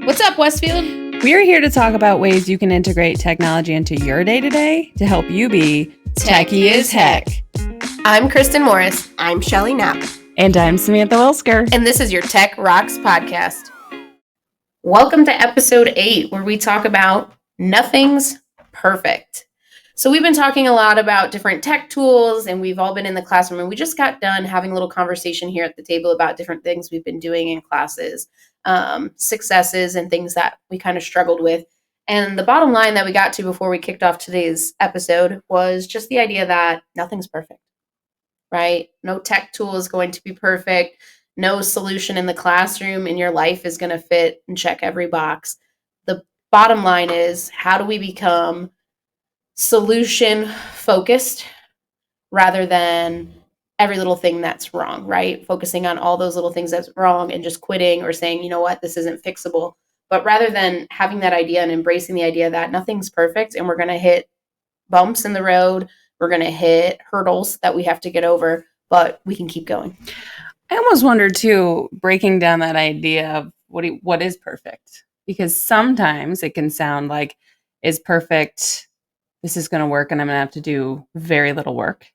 What's up, Westfield? We're here to talk about ways you can integrate technology into your day-to-day to help you be techie as heck. I'm Kristen Morris. I'm Shelly Knapp. And I'm Samantha Wilsker. And this is your TechRocks podcast. Welcome to episode 8, where we talk about nothing's perfect. So we've been talking a lot about different tech tools, and we've all been in the classroom, and we just got done having a little conversation here at the table about different things we've been doing in classes, successes and things that we kind of struggled with. And the bottom line that we got to before we kicked off today's episode was just the idea that nothing's perfect, right? No tech tool is going to be perfect. No solution in the classroom in your life is going to fit and check every box. The bottom line is, how do we become solution focused rather than every little thing that's wrong, right? Focusing on all those little things that's wrong and just quitting or saying, you know what, this isn't fixable. But rather than having that idea and embracing the idea that nothing's perfect and we're going to hit bumps in the road, we're going to hit hurdles that we have to get over, but we can keep going. I almost wonder too, breaking down that idea of what is perfect, because sometimes it can sound like, is perfect, this is going to work and I'm going to have to do very little work.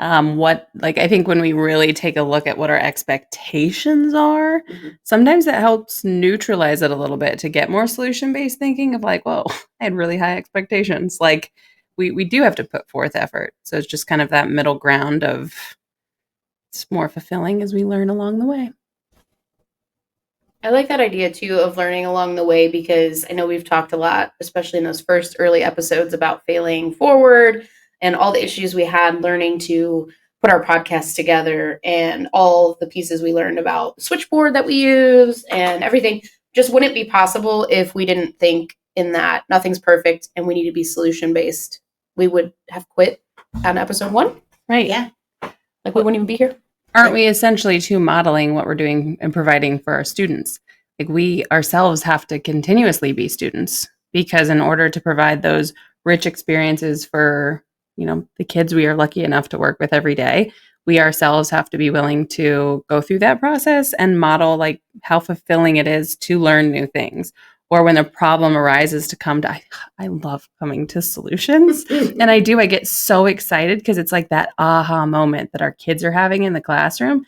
I think when we really take a look at what our expectations are, sometimes that helps neutralize it a little bit to get more solution-based thinking of like, whoa, I had really high expectations. Like we do have to put forth effort. So it's just kind of that middle ground of it's more fulfilling as we learn along the way. I like that idea too of learning along the way, because I know we've talked a lot, especially in those first early episodes, about failing forward and all the issues we had learning to put our podcast together and all the pieces we learned about the switchboard that we use and everything just wouldn't be possible if we didn't think in that nothing's perfect and we need to be solution based. We would have quit on episode 1. Right. Yeah. Like we wouldn't even be here. Aren't we essentially too modeling what we're doing and providing for our students? Like we ourselves have to continuously be students, because in order to provide those rich experiences for, the kids we are lucky enough to work with every day, we ourselves have to be willing to go through that process and model like how fulfilling it is to learn new things. Or when a problem arises to come to, I love coming to solutions. And I get so excited because it's like that aha moment that our kids are having in the classroom.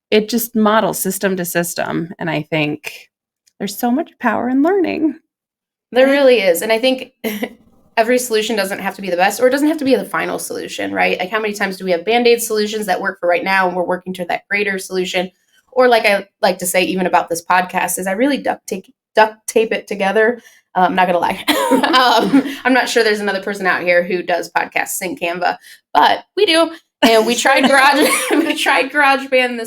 It just models system to system. And I think there's so much power in learning. There really is. And I think every solution doesn't have to be the best, or it doesn't have to be the final solution, right? Like how many times do we have Band-Aid solutions that work for right now and we're working to that greater solution? Or like I like to say even about this podcast is I really duct tape it together. I'm not gonna lie. I'm not sure there's another person out here who does podcasts in Canva, but we do. And we tried GarageBand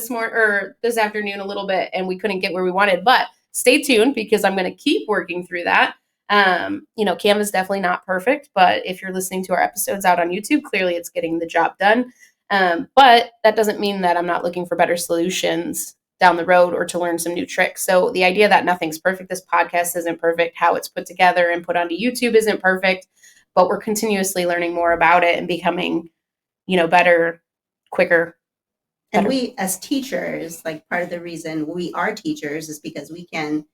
this afternoon a little bit, and we couldn't get where we wanted. But stay tuned, because I'm gonna keep working through that. Canva is definitely not perfect, but if you're listening to our episodes out on YouTube, clearly it's getting the job done. But that doesn't mean that I'm not looking for better solutions down the road or to learn some new tricks. So the idea that nothing's perfect, this podcast isn't perfect, how it's put together and put onto YouTube isn't perfect, but we're continuously learning more about it and becoming, better, quicker. And we as teachers, like part of the reason we are teachers is because we can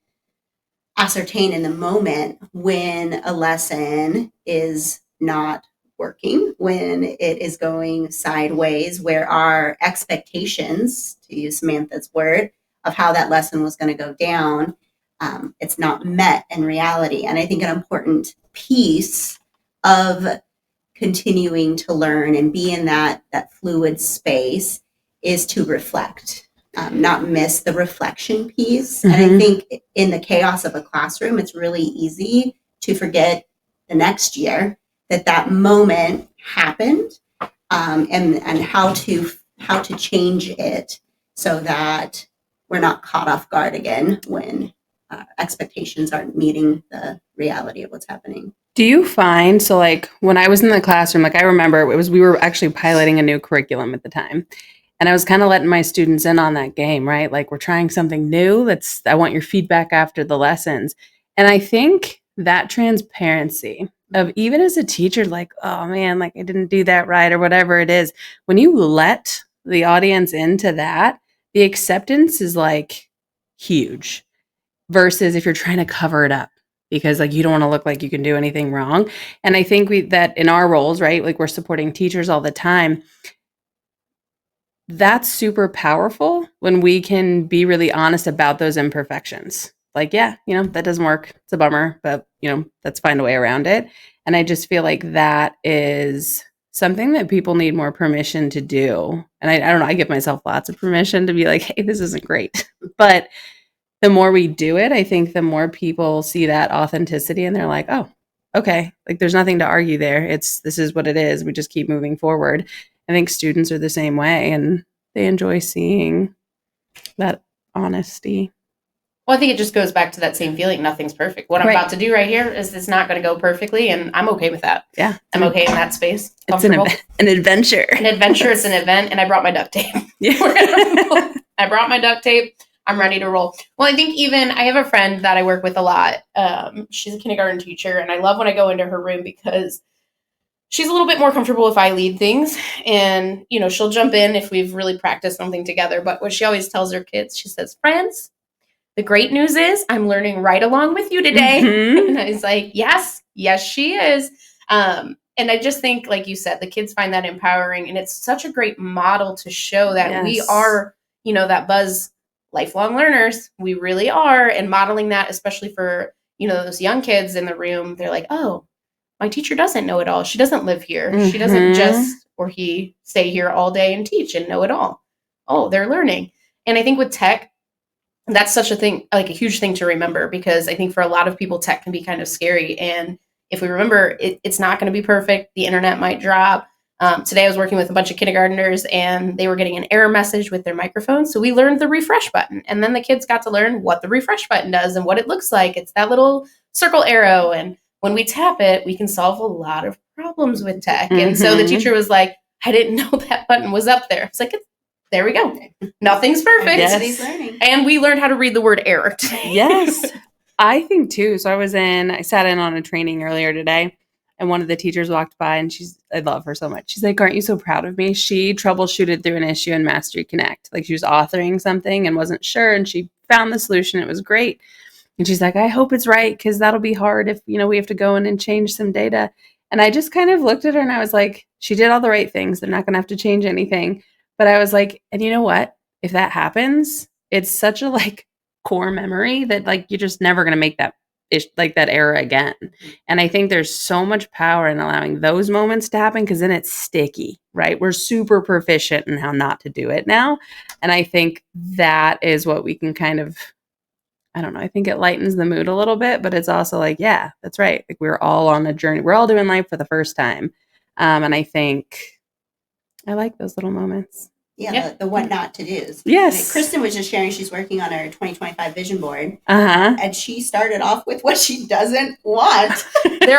ascertain in the moment when a lesson is not working, when it is going sideways, where our expectations, to use Samantha's word, of how that lesson was going to go down, it's not met in reality. And I think an important piece of continuing to learn and be in that fluid space is to reflect, not miss the reflection piece. Mm-hmm. And I think in the chaos of a classroom, it's really easy to forget the next year that moment happened, and how to change it so that we're not caught off guard again when expectations aren't meeting the reality of what's happening. Do you find, so like when I was in the classroom, like I remember we were actually piloting a new curriculum at the time, and I was kind of letting my students in on that game, right? Like we're trying something new. I want your feedback after the lessons. And I think that transparency of even as a teacher, like, oh man, like I didn't do that right or whatever it is. When you let the audience into that, the acceptance is like huge. versus if you're trying to cover it up because like you don't want to look like you can do anything wrong. And I think that in our roles, right, like we're supporting teachers all the time. That's super powerful when we can be really honest about those imperfections. Like, yeah, that doesn't work. It's a bummer, but let's find a way around it. And I just feel like that is something that people need more permission to do. And I don't know, I give myself lots of permission to be like, hey, this isn't great. But the more we do it, I think the more people see that authenticity and they're like, oh, okay, like there's nothing to argue there. This is what it is. We just keep moving forward. I think students are the same way and they enjoy seeing that honesty. Well, I think it just goes back to that same feeling. Nothing's perfect. What I'm about to do right here is not going to go perfectly, and I'm okay with that. Yeah. I'm okay in that space. It's an adventure. An adventure. It's an event, and I brought my duct tape. Yeah. I brought my duct tape. I'm ready to roll. Well, I think even I have a friend that I work with a lot. She's a kindergarten teacher, and I love when I go into her room because she's a little bit more comfortable if I lead things, and she'll jump in if we've really practiced something together. But what she always tells her kids, she says, "Friends, the great news is I'm learning right along with you today." Mm-hmm. And I was like, yes, she is. And I just think, like you said, the kids find that empowering, and it's such a great model to show that we are, that buzz lifelong learners. We really are. And modeling that, especially for, those young kids in the room, they're like, oh, my teacher doesn't know it all. She doesn't live here. Mm-hmm. She doesn't just, or he stay here all day and teach and know it all. Oh, they're learning. And I think with tech, that's such a thing, like a huge thing to remember, because I think for a lot of people, tech can be kind of scary. And if we remember, it's not going to be perfect. The internet might drop. Today I was working with a bunch of kindergartners and they were getting an error message with their microphone. So we learned the refresh button. And then the kids got to learn what the refresh button does and what it looks like. It's that little circle arrow. And when we tap it, we can solve a lot of problems with tech. Mm-hmm. And so the teacher was like, I didn't know that button was up there. It's like, there we go. Nothing's perfect. Yes. Learning. And we learned how to read the word error today. Yes. I think too. So I sat in on a training earlier today and one of the teachers walked by and I love her so much. She's like, aren't you so proud of me? She troubleshooted through an issue in Mastery Connect. Like she was authoring something and wasn't sure and she found the solution. It was great. And she's like, I hope it's right because that'll be hard if, we have to go in and change some data. And I just kind of looked at her and I was like, she did all the right things. They're not going to have to change anything. But I was like, and you know what? If that happens, it's such a core memory that you're just never going to make that error again. And I think there's so much power in allowing those moments to happen because then it's sticky, right? We're super proficient in how not to do it now. And I think that is what we can kind of, I don't know, I think it lightens the mood a little bit, but it's also yeah, that's right. We're all on a journey. We're all doing life for the first time. And I think I like those little moments. Yeah, the what not to do's. Yes. Kristen was just sharing she's working on her 2025 vision board. Uh-huh. And she started off with what she doesn't want. There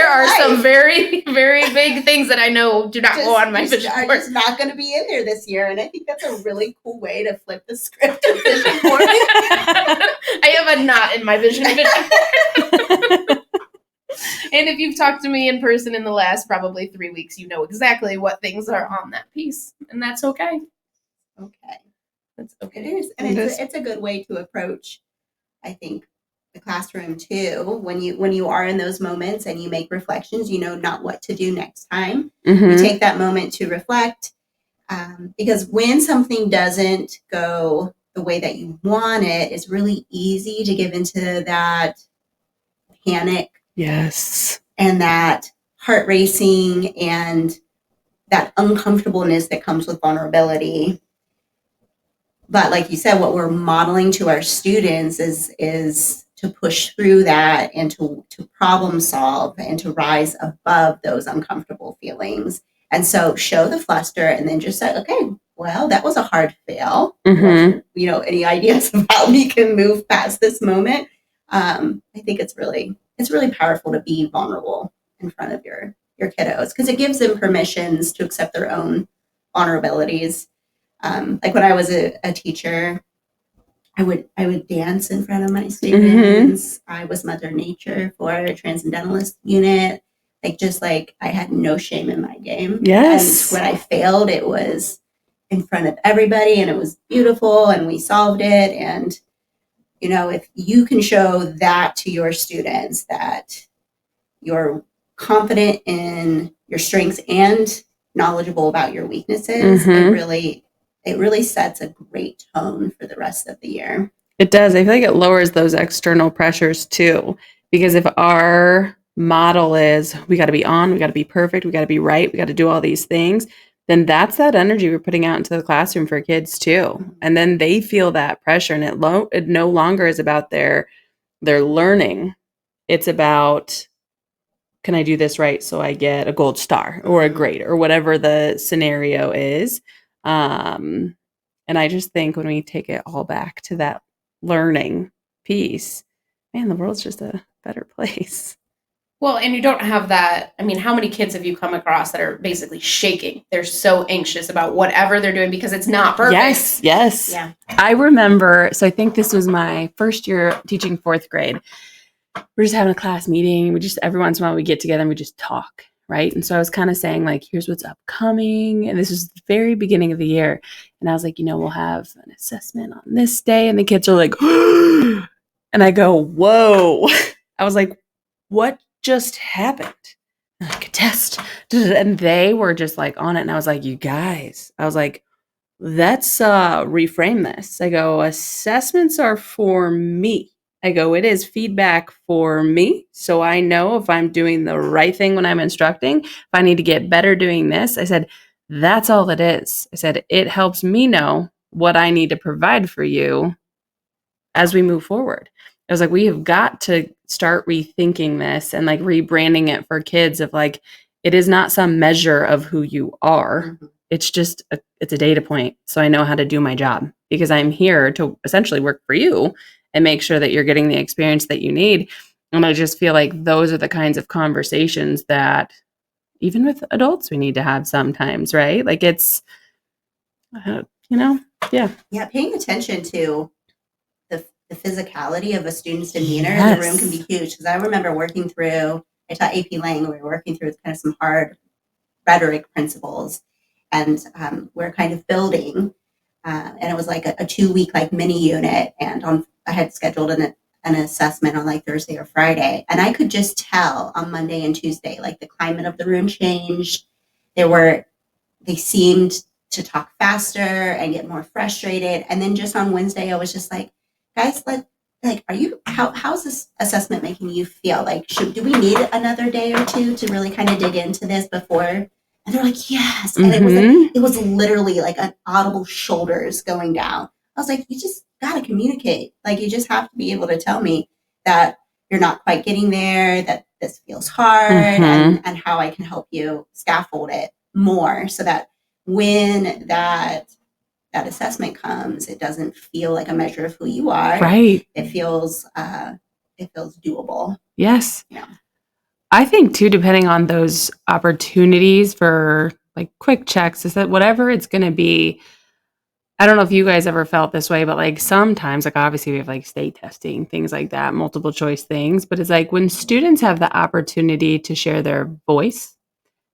are some very, very big things that I know do not go on my vision board. Are just not going to be in there this year. And I think that's a really cool way to flip the script of vision board. I have a not in my vision board. And if you've talked to me in person in the last probably 3 weeks, you know exactly what things are on that piece. And that's okay. Okay. That's okay. It is. And it's a good way to approach, I think, the classroom too. When you are in those moments and you make reflections, you know not what to do next time. Mm-hmm. You take that moment to reflect. Because when something doesn't go the way that you want it, it's really easy to give into that panic. Yes. And that heart racing and that uncomfortableness that comes with vulnerability. But like you said, what we're modeling to our students is to push through that and to problem solve and to rise above those uncomfortable feelings. And so show the fluster and then just say, okay, well, that was a hard fail. Mm-hmm. Any ideas of how we can move past this moment? I think it's really powerful to be vulnerable in front of your kiddos because it gives them permissions to accept their own vulnerabilities. Like when I was a teacher, I would dance in front of my students. Mm-hmm. I was Mother Nature for a transcendentalist unit. I had no shame in my game. Yes. And when I failed, it was in front of everybody and it was beautiful and we solved it. And if you can show that to your students, that you're confident in your strengths and knowledgeable about your weaknesses, it really sets a great tone for the rest of the year. It does. I feel like it lowers those external pressures too. Because if our model is we got to be on, we got to be perfect, we got to be right, we got to do all these things, then that's that energy we're putting out into the classroom for kids too. And then they feel that pressure, and it no longer is about their learning. It's about, can I do this right so I get a gold star or a grade or whatever the scenario is. And I just think when we take it all back to that learning piece, man, the world's just a better place. Well, and you don't have that. I mean, how many kids have you come across that are basically shaking? They're so anxious about whatever they're doing because it's not perfect. Yes. Yeah. I remember, so I think this was my first year teaching fourth grade. We're just having a class meeting. Every once in a while we get together and we just talk, right? And so I was kind of saying, like, here's what's upcoming. And this was the very beginning of the year. And I was like, we'll have an assessment on this day. And the kids are like, and I go, whoa. I was like, what just happened? Like a test. And they were just like on it. And I was like, you guys, I was like, let's reframe this. I go, assessments are for me. I go, it is feedback for me. So I know if I'm doing the right thing when I'm instructing, if I need to get better doing this. I said, that's all it is. I said, it helps me know what I need to provide for you as we move forward. I was like, we have got to start rethinking this and like rebranding it for kids of like, it is not some measure of who you are. Mm-hmm. It's just, it's a data point. So I know how to do my job because I'm here to essentially work for you and make sure that you're getting the experience that you need. And I just feel like those are the kinds of conversations that even with adults, we need to have sometimes, right? Like it's, yeah. Yeah, paying attention to the physicality of a student's demeanor in the room can be huge. Because I remember working through, I taught AP Lang, we were working through kind of some hard rhetoric principles, and we're kind of building, and it was like a 2-week like mini unit, and I had scheduled an assessment on like Thursday or Friday, and I could just tell on Monday and Tuesday, like the climate of the room changed. They seemed to talk faster and get more frustrated, and then just on Wednesday, I was just like, guys, how's this assessment making you feel? Like, do we need another day or two to really kind of dig into this before? And they're like, yes. And it was literally like an audible shoulders going down. I was like, you just got to communicate. Like, you just have to be able to tell me that you're not quite getting there, that this feels hard, and how I can help you scaffold it more so that when that assessment comes, it doesn't feel like a measure of who you are. Right. It feels doable. Yes. Yeah. I think too, depending on those opportunities for like quick checks, is that whatever it's going to be, I don't know if you guys ever felt this way, but like sometimes, like obviously we have like state testing, things like that, multiple choice things, but it's like when students have the opportunity to share their voice,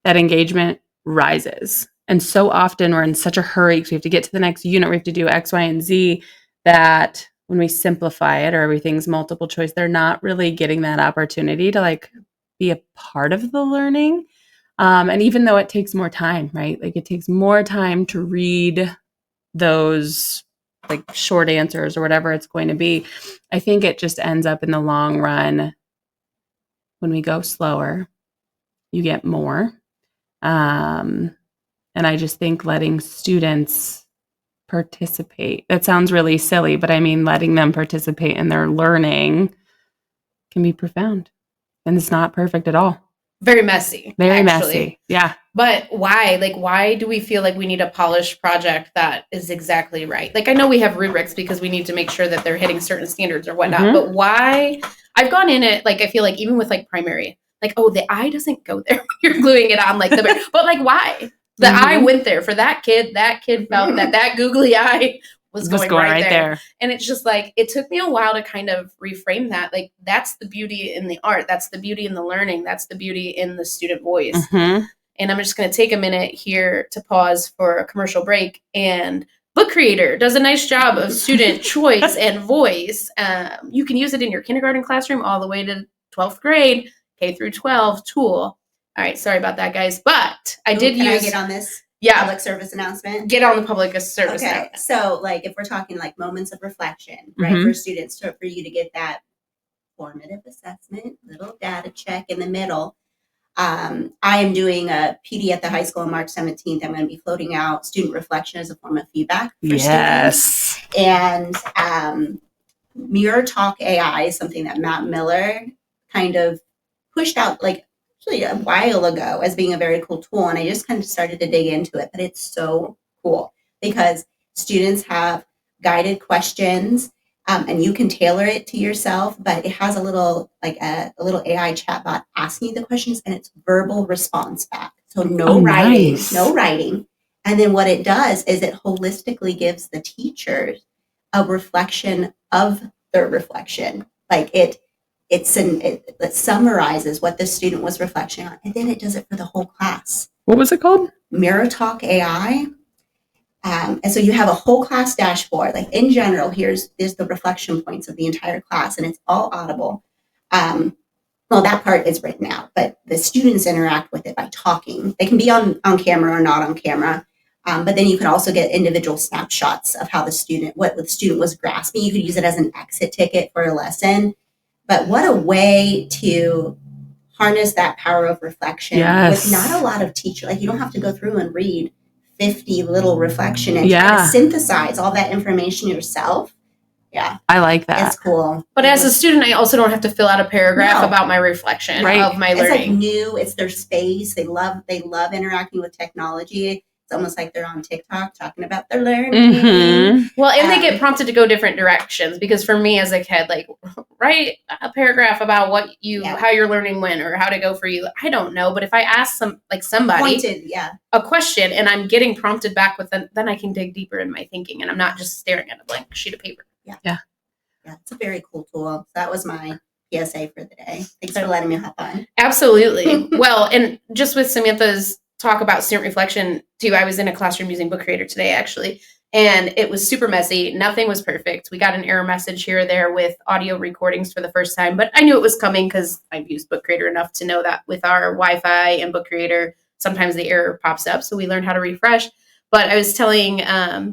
that engagement rises. And so often we're in such a hurry because we have to get to the next unit, we have to do X, Y, and Z, that when we simplify it or everything's multiple choice, they're not really getting that opportunity to like be a part of the learning. And even though it takes more time, right? Like it takes more time to read those like short answers or whatever it's going to be, I think it just ends up in the long run, when we go slower, you get more. And I just think letting students participate, that sounds really silly, but I mean, letting them participate in their learning can be profound. And it's not perfect at all. Very messy. Very messy. Yeah. But why? Like, why do we feel like we need a polished project that is exactly right? Like, I know we have rubrics because we need to make sure that they're hitting certain standards or whatnot, but why? I've gone in it, like, I feel like even with like primary, like, oh, the eye doesn't go there when you're gluing it on, like, but like, why? The eye went there for that kid felt that googly eye was going right there. And it's just like, it took me a while to kind of reframe that. Like, that's the beauty in the art. That's the beauty in the learning. That's the beauty in the student voice. And I'm just going to take a minute here to pause for a commercial break and Book Creator does a nice job of student choice and voice. You can use it in your kindergarten classroom all the way to 12th grade, K through 12 tool. All right, sorry about that, guys. But I did Can use... I get on this public service announcement? Get on the public service announcement. Okay, so like if we're talking like moments of reflection, right, for students, for you to get that formative assessment, little data check in the middle. I am doing a PD at the high school on March 17th. I'm going to be floating out student reflection as a form of feedback for students. And Mirror Talk AI is something that Matt Miller kind of pushed out like actually a while ago as being a very cool tool. And I just kind of started to dig into it, but it's so cool because students have guided questions. And you can tailor it to yourself, but it has a little little AI chatbot asking you the questions, and it's verbal response back. So no writing. And then what it does is it holistically gives the teachers a reflection of their reflection. Like it summarizes what the student was reflecting on, and then it does it for the whole class. What was it called? Mirror Talk AI. And so you have a whole class dashboard. Like in general, here's the reflection points of the entire class, and it's all audible. Well, that part is written out, but the students interact with it by talking. They can be on camera or not on camera, but then you can also get individual snapshots of how what the student was grasping. You could use it as an exit ticket for a lesson. But what a way to harness that power of reflection with not a lot of teacher. Like you don't have to go through and read 50 little reflection and try to synthesize all that information yourself. Yeah. I like that. It's cool. But as a student, I also don't have to fill out a paragraph about my reflection of my learning. It's like new. It's their space. They love interacting with technology. It's almost like they're on TikTok talking about their learning. Well, and they get prompted to go different directions because for me as a kid, like write a paragraph about what how your learning went or how to go for you. I don't know, but if I ask somebody a question and I'm getting prompted back with then I can dig deeper in my thinking and I'm not just staring at a blank sheet of paper. Yeah. It's a very cool tool. So that was my PSA for the day. Thanks for letting me hop on. Absolutely. Well, and just with Samantha's talk about student reflection too, I was in a classroom using Book Creator today actually, and it was super messy. Nothing was perfect. We got an error message here or there with audio recordings for the first time, but I knew it was coming because I've used Book Creator enough to know that with our Wi-Fi and Book Creator, sometimes the error pops up. So we learned how to refresh. But I was telling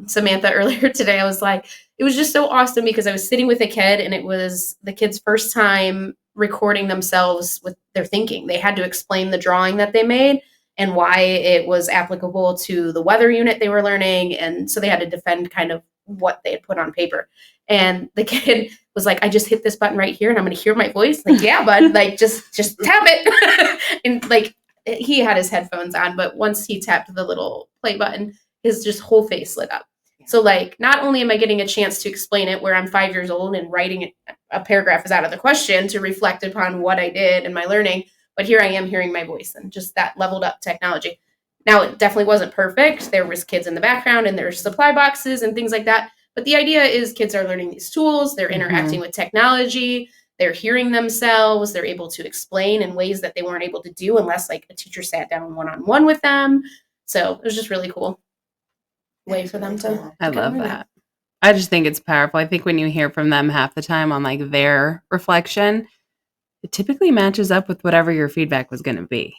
Samantha earlier today, I was like, it was just so awesome because I was sitting with a kid and it was the kid's first time recording themselves with their thinking. They had to explain the drawing that they made and why it was applicable to the weather unit they were learning. And so they had to defend kind of what they had put on paper. And the kid was like, I just hit this button right here and I'm going to hear my voice. Like, yeah, bud, like just tap it. And like he had his headphones on, but once he tapped the little play button, his just whole face lit up. So like, not only am I getting a chance to explain it where I'm 5 years old and writing a paragraph is out of the question to reflect upon what I did and my learning, but here I am hearing my voice and just that leveled up technology. Now, it definitely wasn't perfect. There was kids in the background and there's supply boxes and things like that. But the idea is kids are learning these tools. They're interacting with technology. They're hearing themselves. They're able to explain in ways that they weren't able to do unless like a teacher sat down one-on-one with them. So it was just really cool way for them to. I love that. I just think it's powerful. I think when you hear from them half the time on like their reflection, it typically matches up with whatever your feedback was going to be.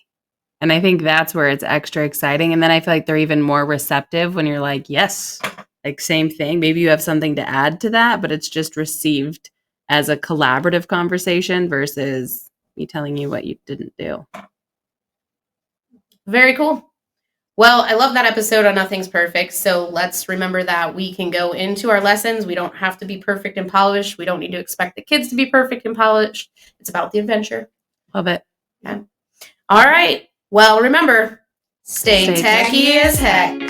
And I think that's where it's extra exciting. And then I feel like they're even more receptive when you're like, yes, like same thing. Maybe you have something to add to that, but it's just received as a collaborative conversation versus me telling you what you didn't do. Very cool. Well, I love that episode on Nothing's Perfect. So let's remember that we can go into our lessons. We don't have to be perfect and polished. We don't need to expect the kids to be perfect and polished. It's about the adventure. Love it. Yeah. All right. Well, remember, stay techie as heck.